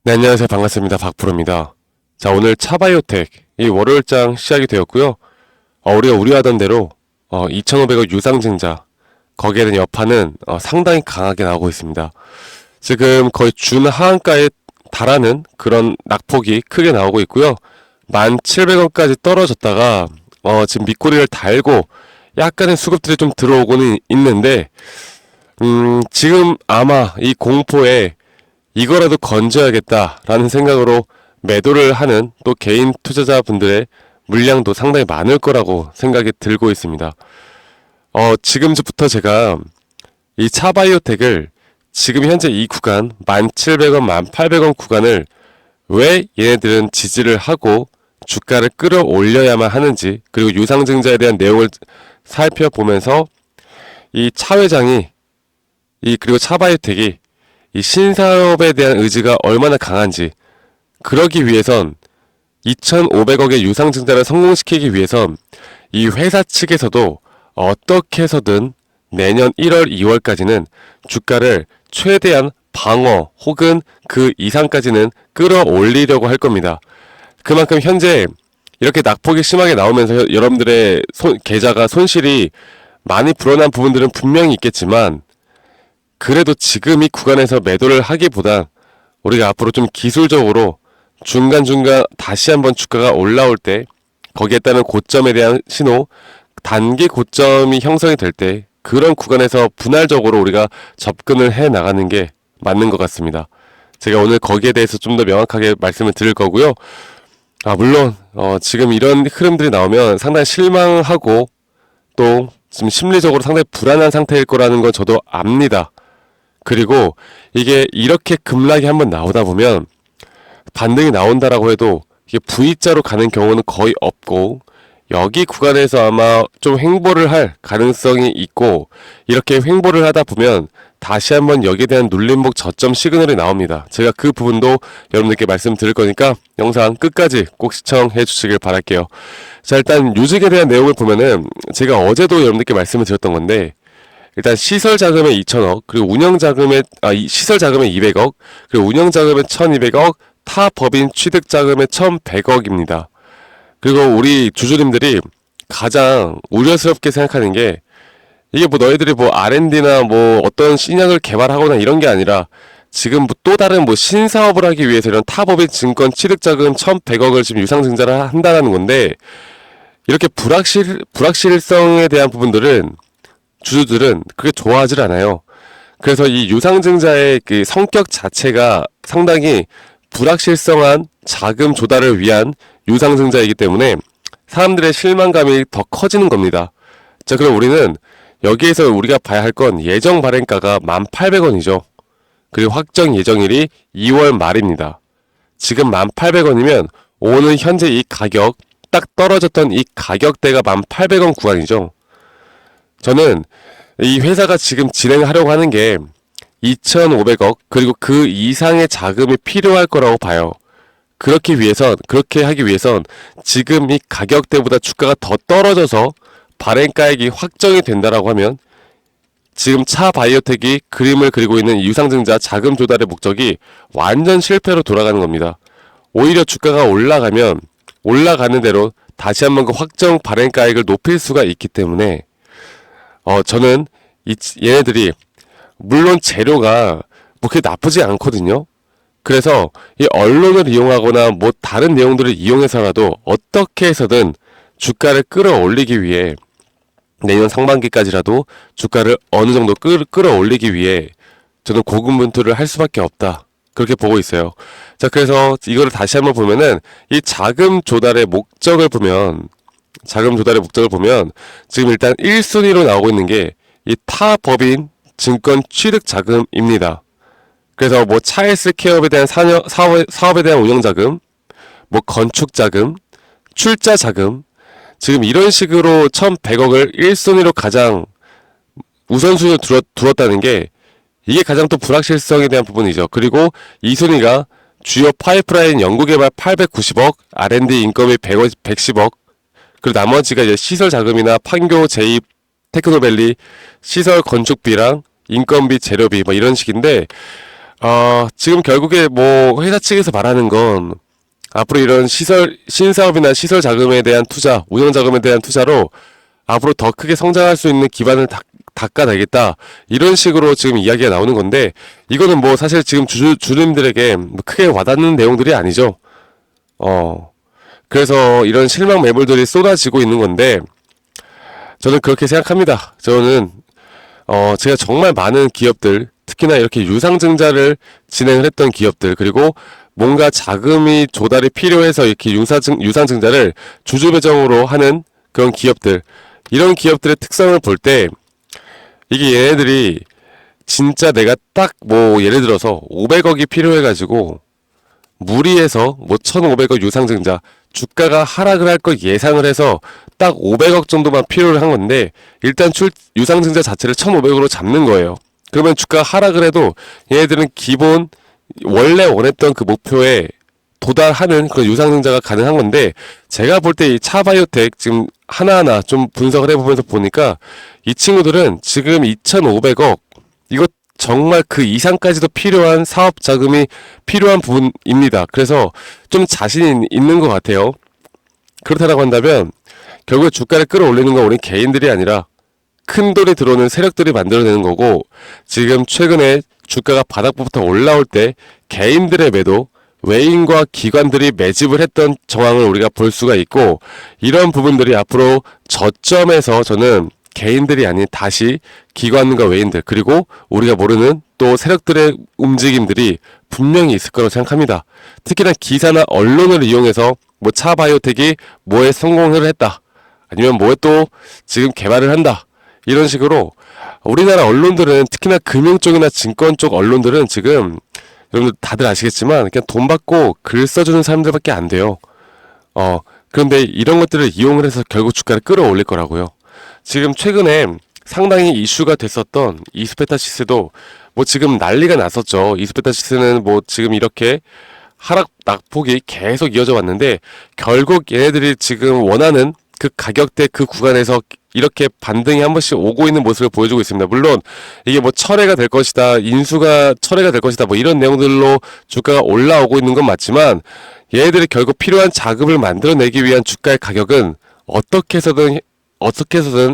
네, 안녕하세요. 반갑습니다. 박프로입니다. 자, 오늘 차바이오텍, 이 월요일장 시작이 되었고요. 우리가 우려하던 대로, 2,500억 유상증자, 거기에 대한 여파는 상당히 강하게 나오고 있습니다. 지금 거의 준하한가에 달하는 그런 낙폭이 크게 나오고 있고요. 1,700원까지 떨어졌다가, 지금 밑꼬리를 달고 약간의 수급들이 좀 들어오고는 있는데, 지금 아마 이 공포에 이거라도 건져야겠다라는 생각으로 매도를 하는 또 개인 투자자분들의 물량도 상당히 많을 거라고 생각이 들고 있습니다. 지금부터 제가 이 차바이오텍을 지금 현재 이 구간 1,700원, 1,800원 구간을 왜 얘네들은 지지를 하고 주가를 끌어올려야만 하는지, 그리고 유상증자에 대한 내용을 살펴보면서 이 차 회장이 그리고 차바이오텍이 이 신사업에 대한 의지가 얼마나 강한지, 그러기 위해선 2,500억의 유상증자를 성공시키기 위해선 이 회사 측에서도 어떻게 해서든 내년 1월, 2월까지는 주가를 최대한 방어 혹은 그 이상까지는 끌어올리려고 할 겁니다. 그만큼 현재 이렇게 낙폭이 심하게 나오면서 여러분들의 계좌가 손실이 많이 불어난 부분들은 분명히 있겠지만, 그래도 지금 이 구간에서 매도를 하기보단 우리가 앞으로 좀 기술적으로 중간중간 다시 한번 주가가 올라올 때, 거기에 따른 고점에 대한 신호, 단기 고점이 형성이 될 때 그런 구간에서 분할적으로 우리가 접근을 해 나가는 게 맞는 것 같습니다. 제가 오늘 거기에 대해서 좀 더 명확하게 말씀을 드릴 거고요. 물론 지금 이런 흐름들이 나오면 상당히 실망하고 또 지금 심리적으로 상당히 불안한 상태일 거라는 건 저도 압니다. 그리고 이게 이렇게 급락이 한번 나오다 보면 반등이 나온다라고 해도 이게 V자로 가는 경우는 거의 없고, 여기 구간에서 아마 좀 횡보를 할 가능성이 있고, 이렇게 횡보를 하다 보면 다시 한번 여기에 대한 눌림목 저점 시그널이 나옵니다. 제가 그 부분도 여러분들께 말씀드릴 거니까 영상 끝까지 꼭 시청해 주시길 바랄게요. 자, 일단 요직에 대한 내용을 보면은 제가 어제도 여러분들께 말씀을 드렸던 건데, 일단 시설 자금에 2천억, 그리고 운영 자금에 시설 자금에 200억, 그리고 운영 자금에 1,200억, 타 법인 취득 자금에 1,100억입니다. 그리고 우리 주주님들이 가장 우려스럽게 생각하는 게, 이게 뭐 너희들이 뭐 R&D나 뭐 어떤 신약을 개발하거나 이런 게 아니라 지금 뭐 또 다른 뭐 신사업을 하기 위해서 이런 타법인 증권 취득 자금 1,100억을 지금 유상증자를 한다는 건데, 이렇게 불확실성에 대한 부분들은 주주들은 그게 좋아하질 않아요. 그래서 이 유상증자의 그 성격 자체가 상당히 불확실성한 자금 조달을 위한 유상증자이기 때문에 사람들의 실망감이 더 커지는 겁니다. 자, 그럼 우리는 여기에서 우리가 봐야 할 건 예정 발행가가 1,800원이죠. 그리고 확정 예정일이 2월 말입니다. 지금 1,800원이면 오늘 현재 이 가격, 딱 떨어졌던 이 가격대가 1,800원 구간이죠. 저는 이 회사가 지금 진행하려고 하는 게 2,500억 그리고 그 이상의 자금이 필요할 거라고 봐요. 그렇게 하기 위해선 지금 이 가격대보다 주가가 더 떨어져서 발행가액이 확정이 된다라고 하면, 지금 차바이오텍이 그림을 그리고 있는 유상증자 자금 조달의 목적이 완전 실패로 돌아가는 겁니다. 오히려 주가가 올라가면 올라가는 대로 다시 한번 그 확정 발행가액을 높일 수가 있기 때문에 저는 얘네들이 물론 재료가 뭐 그렇게 나쁘지 않거든요. 그래서 이 언론을 이용하거나 뭐 다른 내용들을 이용해서라도 어떻게 해서든 주가를 끌어올리기 위해, 내년 상반기까지라도 주가를 어느 정도 끌어올리기 위해 저는 고군분투를 할 수밖에 없다, 그렇게 보고 있어요. 자, 그래서 이거를 다시 한번 보면은 이 자금 조달의 목적을 보면 지금 일단 1순위로 나오고 있는 게 이 타법인 증권 취득 자금입니다. 그래서 뭐 차헬스 케어에 대한 사업에 대한 운영 자금, 뭐 건축 자금, 출자 자금, 지금 이런 식으로 1,100억을 1순위로 가장 우선순위로 두었다는 게, 이게 가장 또 불확실성에 대한 부분이죠. 그리고 2순위가 주요 파이프라인 연구개발 890억, R&D 인건비 110억, 그리고 나머지가 이제 시설 자금이나 판교 제2 테크노밸리 시설 건축비랑 인건비 재료비 뭐 이런 식인데, 지금 결국에 뭐 회사 측에서 말하는 건 앞으로 이런 신사업이나 시설 자금에 대한 투자, 운영 자금에 대한 투자로 앞으로 더 크게 성장할 수 있는 기반을 닦아내겠다. 이런 식으로 지금 이야기가 나오는 건데, 이거는 뭐 사실 지금 주주님들에게 뭐 크게 와닿는 내용들이 아니죠. 그래서 이런 실망 매물들이 쏟아지고 있는 건데, 저는 그렇게 생각합니다. 저는, 제가 정말 많은 기업들, 특히나 이렇게 유상증자를 진행을 했던 기업들, 그리고 뭔가 자금이 조달이 필요해서 이렇게 유상증자를 주주배정으로 하는 그런 기업들, 이런 기업들의 특성을 볼 때, 이게 얘네들이 진짜 내가 딱 뭐 예를 들어서 500억이 필요해가지고 무리해서 뭐 1,500억 유상증자 주가가 하락을 할 걸 예상을 해서 딱 500억 정도만 필요를 한 건데 일단 유상증자 자체를 1,500으로 잡는 거예요. 그러면 주가가 하락을 해도 얘네들은 기본 원래 원했던 그 목표에 도달하는 그런 유상증자가 가능한 건데 제가 볼 때 이 차바이오텍 지금 하나하나 좀 분석을 해보면서 보니까 이 친구들은 지금 2,500억 이거 정말 그 이상까지도 필요한 사업 자금이 필요한 부분입니다. 그래서 좀 자신 있는 것 같아요. 그렇다고 한다면 결국에 주가를 끌어올리는 건 우리 개인들이 아니라 큰 돈이 들어오는 세력들이 만들어내는 거고 지금 최근에 주가가 바닥부터 올라올 때 개인들의 매도 외인과 기관들이 매집을 했던 정황을 우리가 볼 수가 있고 이런 부분들이 앞으로 저점에서 저는 개인들이 아닌 다시 기관과 외인들 그리고 우리가 모르는 또 세력들의 움직임들이 분명히 있을 거라고 생각합니다. 특히나 기사나 언론을 이용해서 뭐 차바이오텍이 뭐에 성공을 했다 아니면 뭐에 또 지금 개발을 한다 이런 식으로 우리나라 언론들은 특히나 금융 쪽이나 증권 쪽 언론들은 지금 여러분들 다들 아시겠지만 그냥 돈 받고 글 써주는 사람들밖에 안 돼요. 그런데 이런 것들을 이용을 해서 결국 주가를 끌어올릴 거라고요. 지금 최근에 상당히 이슈가 됐었던 이스페타시스도 뭐 지금 난리가 났었죠. 이스페타시스는 뭐 지금 이렇게 하락 낙폭이 계속 이어져 왔는데 결국 얘네들이 지금 원하는 그 가격대 그 구간에서 이렇게 반등이 한 번씩 오고 있는 모습을 보여주고 있습니다. 물론 이게 뭐 철회가 될 것이다, 인수가 철회가 될 것이다, 뭐 이런 내용들로 주가가 올라오고 있는 건 맞지만 얘네들이 결국 필요한 자금을 만들어내기 위한 주가의 가격은 어떻게 해서든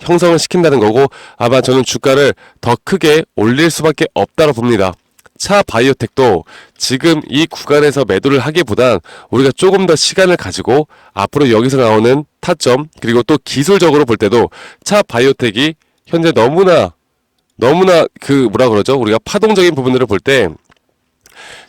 형성을 시킨다는 거고 아마 저는 주가를 더 크게 올릴 수밖에 없다고 봅니다. 차 바이오텍도 지금 이 구간에서 매도를 하기보단 우리가 조금 더 시간을 가지고 앞으로 여기서 나오는 타점 그리고 또 기술적으로 볼 때도 차 바이오텍이 현재 너무나 그 뭐라 그러죠? 우리가 파동적인 부분들을 볼 때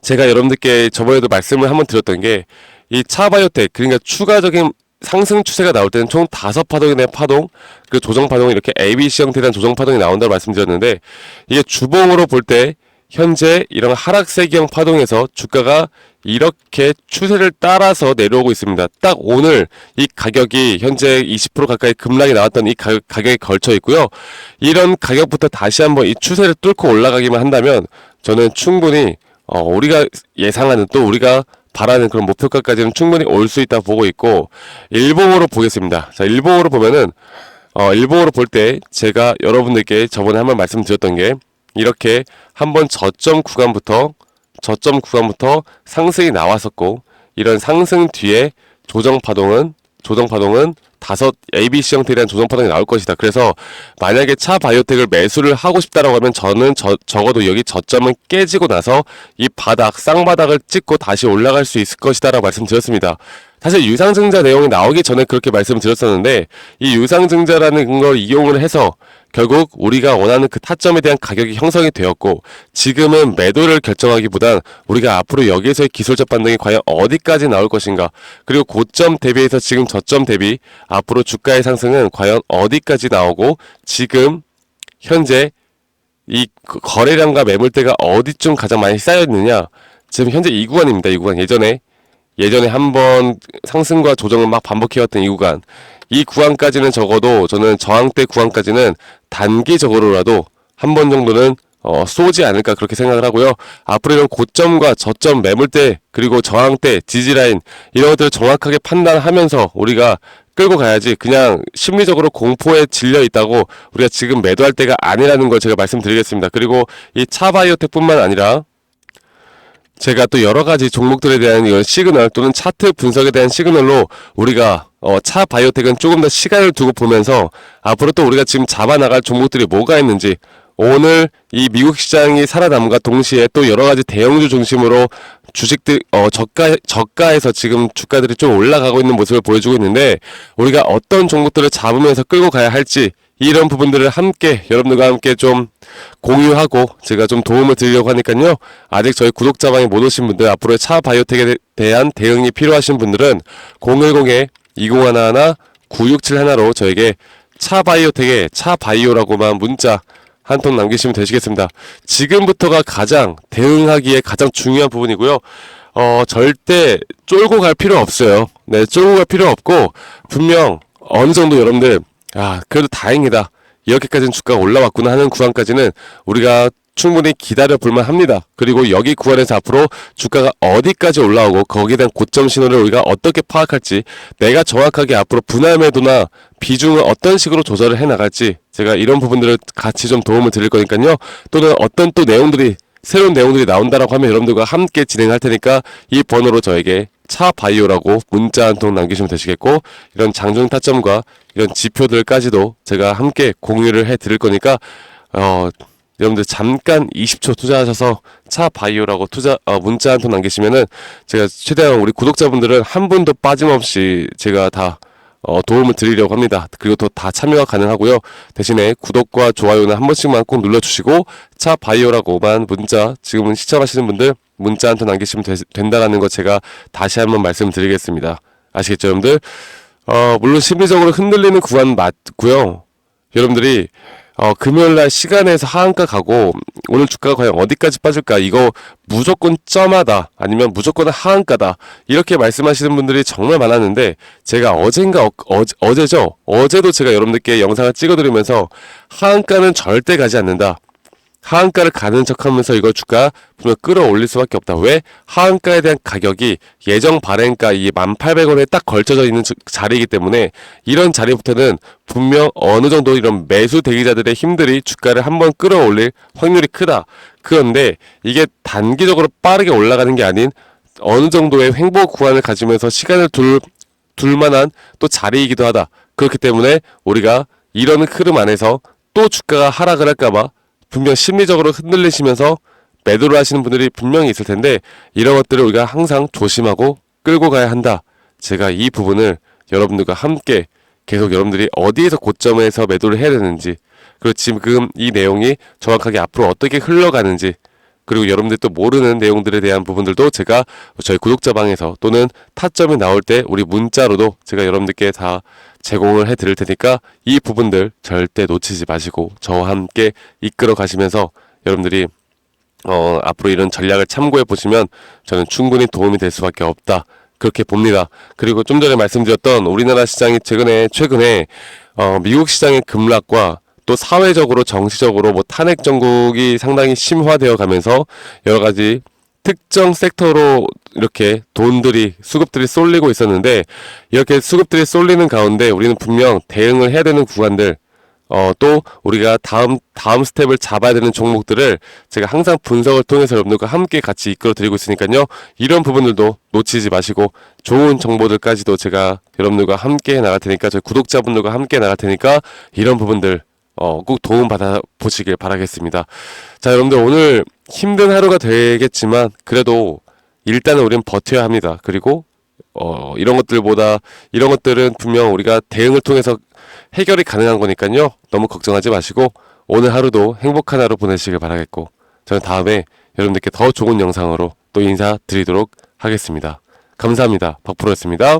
제가 여러분들께 저번에도 말씀을 한번 드렸던 게 이 차 바이오텍 그러니까 추가적인 상승 추세가 나올 때는 총 5파동의 파동, 그 조정 파동이 이렇게 ABC 형태에 대한 조정 파동이 나온다고 말씀드렸는데 이게 주봉으로 볼 때 현재 이런 하락세기형 파동에서 주가가 이렇게 추세를 따라서 내려오고 있습니다. 딱 오늘 이 가격이 현재 20% 가까이 급락이 나왔던 이 가격에 걸쳐 있고요. 이런 가격부터 다시 한번 이 추세를 뚫고 올라가기만 한다면 저는 충분히 우리가 예상하는 또 우리가 바라는 그런 목표가까지는 충분히 올 수 있다고 보고 있고 일봉으로 보겠습니다. 자, 일봉으로 보면은 일봉으로 볼 때 제가 여러분들께 저번에 한번 말씀드렸던 게 이렇게 한번 저점 구간부터 상승이 나왔었고 이런 상승 뒤에 조정 파동은 다섯 ABC 형태에 대한 조정 파동이 나올 것이다. 그래서 만약에 차 바이오텍을 매수를 하고 싶다라고 하면 저는 적어도 여기 저점은 깨지고 나서 이 쌍바닥을 찍고 다시 올라갈 수 있을 것이다라고 말씀드렸습니다. 사실 유상증자 내용이 나오기 전에 그렇게 말씀드렸었는데 이 유상증자라는 걸 이용을 해서 결국 우리가 원하는 그 타점에 대한 가격이 형성이 되었고 지금은 매도를 결정하기보단 우리가 앞으로 여기에서의 기술적 반등이 과연 어디까지 나올 것인가 그리고 고점 대비해서 지금 저점 대비 앞으로 주가의 상승은 과연 어디까지 나오고 지금 현재 이 거래량과 매물대가 어디쯤 가장 많이 쌓여있느냐 지금 현재 이 구간입니다. 이 구간 예전에 한번 상승과 조정을 막 반복해왔던 이 구간까지는 적어도 저는 저항대 구간까지는 단기적으로라도 한 번 정도는 쏘지 않을까 그렇게 생각을 하고요. 앞으로 이런 고점과 저점 매물대 그리고 저항대 지지라인 이런 것들을 정확하게 판단하면서 우리가 끌고 가야지 그냥 심리적으로 공포에 질려 있다고 우리가 지금 매도할 때가 아니라는 걸 제가 말씀드리겠습니다. 그리고 이 차바이오텍 뿐만 아니라 제가 또 여러 가지 종목들에 대한 이런 시그널 또는 차트 분석에 대한 시그널로 우리가 차 바이오텍은 조금 더 시간을 두고 보면서 앞으로 또 우리가 지금 잡아나갈 종목들이 뭐가 있는지, 오늘 이 미국 시장이 살아남과 동시에 또 여러 가지 대형주 중심으로 주식들 저가에서 지금 주가들이 좀 올라가고 있는 모습을 보여주고 있는데, 우리가 어떤 종목들을 잡으면서 끌고 가야 할지 이런 부분들을 함께 여러분들과 함께 좀 공유하고 제가 좀 도움을 드리려고 하니까요. 아직 저희 구독자방에 못 오신 분들, 앞으로의 차 바이오텍에 대한 대응이 필요하신 분들은 010-2011-9671로 저에게 차 바이오텍의 차 바이오라고만 문자 한 통 남기시면 되시겠습니다. 지금부터가 가장 대응하기에 가장 중요한 부분이고요. 절대 쫄고 갈 필요 없어요. 네, 쫄고 갈 필요 없고, 분명 어느 정도 여러분들, 그래도 다행이다, 이렇게까지는 주가가 올라왔구나 하는 구간까지는 우리가 충분히 기다려 볼만 합니다. 그리고 여기 구간에서 앞으로 주가가 어디까지 올라오고 거기에 대한 고점 신호를 우리가 어떻게 파악할지, 내가 정확하게 앞으로 분할 매도나 비중을 어떤 식으로 조절을 해 나갈지, 제가 이런 부분들을 같이 좀 도움을 드릴 거니까요. 또는 어떤 또 내용들이, 새로운 내용들이 나온다라고 하면 여러분들과 함께 진행할 테니까 이 번호로 저에게 차 바이오라고 문자 한 통 남기시면 되시겠고, 이런 장중 타점과 이런 지표들까지도 제가 함께 공유를 해 드릴 거니까 여러분들 잠깐 20초 투자하셔서 차 바이오라고 문자 한 통 남기시면은 제가 최대한 우리 구독자분들은 한 분도 빠짐없이 제가 다 도움을 드리려고 합니다. 그리고 또 다 참여가 가능하고요. 대신에 구독과 좋아요는 한 번씩만 꼭 눌러주시고, 차 바이오라고만 문자, 지금은 시청하시는 분들 문자 한 통 남기시면 된다라는 거 제가 다시 한번 말씀드리겠습니다. 아시겠죠, 여러분들? 물론 심리적으로 흔들리는 구간 맞고요. 여러분들이 금요일날 시간에서 하한가 가고 오늘 주가가 과연 어디까지 빠질까, 이거 무조건 점하다, 아니면 무조건 하한가다, 이렇게 말씀하시는 분들이 정말 많았는데, 제가 어제도 제가 여러분들께 영상을 찍어드리면서 하한가는 절대 가지 않는다, 하한가를 가는 척하면서 이걸 주가 분명 끌어올릴 수밖에 없다. 왜? 하한가에 대한 가격이 예정 발행가 이 1,800원에 딱 걸쳐져 있는 자리이기 때문에, 이런 자리부터는 분명 어느 정도 이런 매수 대기자들의 힘들이 주가를 한번 끌어올릴 확률이 크다. 그런데 이게 단기적으로 빠르게 올라가는 게 아닌 어느 정도의 횡보 구간을 가지면서 시간을 둘 만한 또 자리이기도 하다. 그렇기 때문에 우리가 이런 흐름 안에서 또 주가가 하락을 할까봐 분명 심리적으로 흔들리시면서 매도를 하시는 분들이 분명히 있을 텐데, 이런 것들을 우리가 항상 조심하고 끌고 가야 한다. 제가 이 부분을 여러분들과 함께 계속 여러분들이 어디에서 고점에서 매도를 해야 되는지, 그리고 지금 이 내용이 정확하게 앞으로 어떻게 흘러가는지, 그리고 여러분들이 또 모르는 내용들에 대한 부분들도 제가 저희 구독자방에서 또는 타점이 나올 때 우리 문자로도 제가 여러분들께 다 제공을 해드릴 테니까 이 부분들 절대 놓치지 마시고 저와 함께 이끌어 가시면서 여러분들이 앞으로 이런 전략을 참고해 보시면 저는 충분히 도움이 될 수밖에 없다, 그렇게 봅니다. 그리고 좀 전에 말씀드렸던 우리나라 시장이 최근에 미국 시장의 급락과 또 사회적으로 정치적으로 탄핵 정국이 상당히 심화되어 가면서 여러 가지 특정 섹터로 이렇게 수급들이 쏠리고 있었는데, 이렇게 수급들이 쏠리는 가운데 우리는 분명 대응을 해야 되는 구간들, 또 우리가 다음 스텝을 잡아야 되는 종목들을 제가 항상 분석을 통해서 여러분들과 함께 같이 이끌어 드리고 있으니까요. 이런 부분들도 놓치지 마시고 좋은 정보들까지도 제가 여러분들과 함께 나갈 테니까, 저희 구독자분들과 함께 나갈 테니까 이런 부분들 꼭 도움 받아 보시길 바라겠습니다. 자, 여러분들 오늘 힘든 하루가 되겠지만 그래도 일단은 우리는 버텨야 합니다. 그리고 이런 것들은 분명 우리가 대응을 통해서 해결이 가능한 거니까요. 너무 걱정하지 마시고 오늘 하루도 행복한 하루 보내시길 바라겠고, 저는 다음에 여러분들께 더 좋은 영상으로 또 인사드리도록 하겠습니다. 감사합니다. 박프로였습니다.